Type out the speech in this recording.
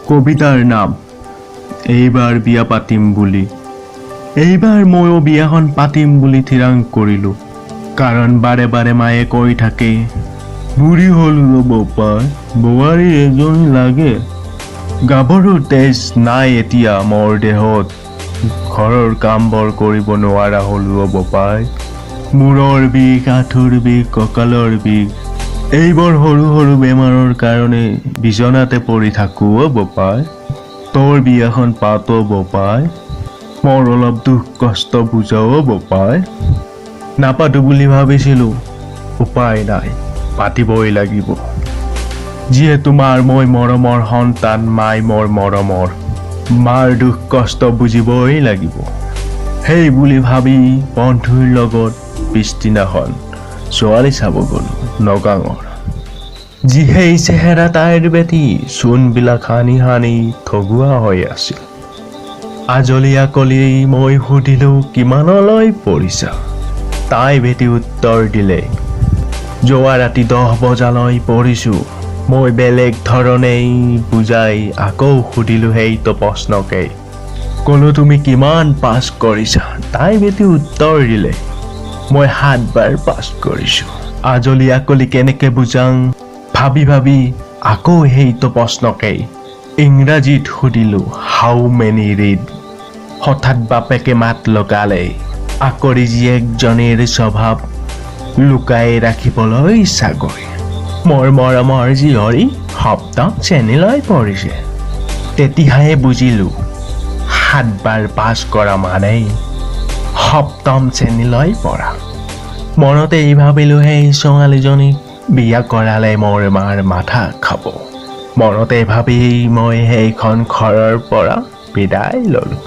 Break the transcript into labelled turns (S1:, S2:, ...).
S1: কবিতাৰ নাম এইবাৰ বিয়া পাতিম বুলি। এইবাৰ ময়ো বিয়াখন পাতিম বুলি থিৰাং কৰিলোঁ, কাৰণ বাৰে বাৰে মায়ে কৈ থাকে বুঢ়ী হ'লো ৰ'ব পাই, বোৱাৰী এজনী লাগে। গাভৰু তেজ নাই এতিয়া মোৰ দেহত, ঘৰৰ কামবোৰ কৰিব নোৱাৰা হ'লো ৰ'ব পাই। মূৰৰ বিষ, আঁঠুৰ বিষ, কঁকালৰ বিষ, এইবোৰ সৰু সৰু বেমাৰৰ কাৰণে বিচনাতে পৰি থাকোঁ অ' বোপাই। তোৰ বিয়াখন পাত বোপাই, মোৰ অলপ দুখ কষ্ট বুজাও বোপাই। নাপাতো বুলি ভাবিছিলোঁ, উপায় নাই, পাতিবই লাগিব। যিহেতু মাৰ মই মৰমৰ সন্তান, মাই মোৰ মৰমৰ, মাৰ দুখ কষ্ট বুজিবই লাগিব। সেই বুলি ভাবি বন্ধুৰ লগত পিছদিনাখন ছোৱালী চাব গ'লোঁ নগাঁৱৰ। যিহেই চেহেৰা তাইৰ বেটি, চূণবিলাক সানি সানি থগুৱা হৈ আছিল। আজলি আকলি মই সুধিলোঁ কিমানলৈ পঢ়িছা? তাই বেটি উত্তৰ দিলে, যোৱা ৰাতি 10 বজালৈ পঢ়িছোঁ। মই বেলেগ ধৰণেই বুজাই আকৌ সুধিলোঁ সেইটো প্ৰশ্নকেই। ক'লোঁ তুমি কিমান পাছ কৰিছা? তাই বেটি উত্তৰ দিলে, মই 7 বাৰ পাছ কৰিছোঁ। আজলি আকলি কেনেকে বুজাং ভাবি ভাবি আকৌ সেইটো প্ৰশ্নকেই ইংৰাজীত সুধিলোঁ হাউ মেনি ৰিড। হঠাৎ বাপেকে মাত লগালে, আকৰি জীয়েকজনীৰ স্বভাৱ লুকাই ৰাখিবলৈ চাগৈ। মোৰ মৰমৰ জীয়ৰী সপ্তম শ্ৰেণীলৈ পঢ়িছে। তেতিয়াহে বুজিলোঁ 7 বাৰ পাছ কৰা মানেই সপ্তম শ্ৰেণীলৈ পঢ়া। মনতেই ভাবিলোঁ সেই ছোৱালীজনীক বিয়া কৰালে মোৰ মাৰ মাথা খাব। মনতে ভাবি মই সেইখন ঘৰৰ পৰা বিদায় ল'লোঁ।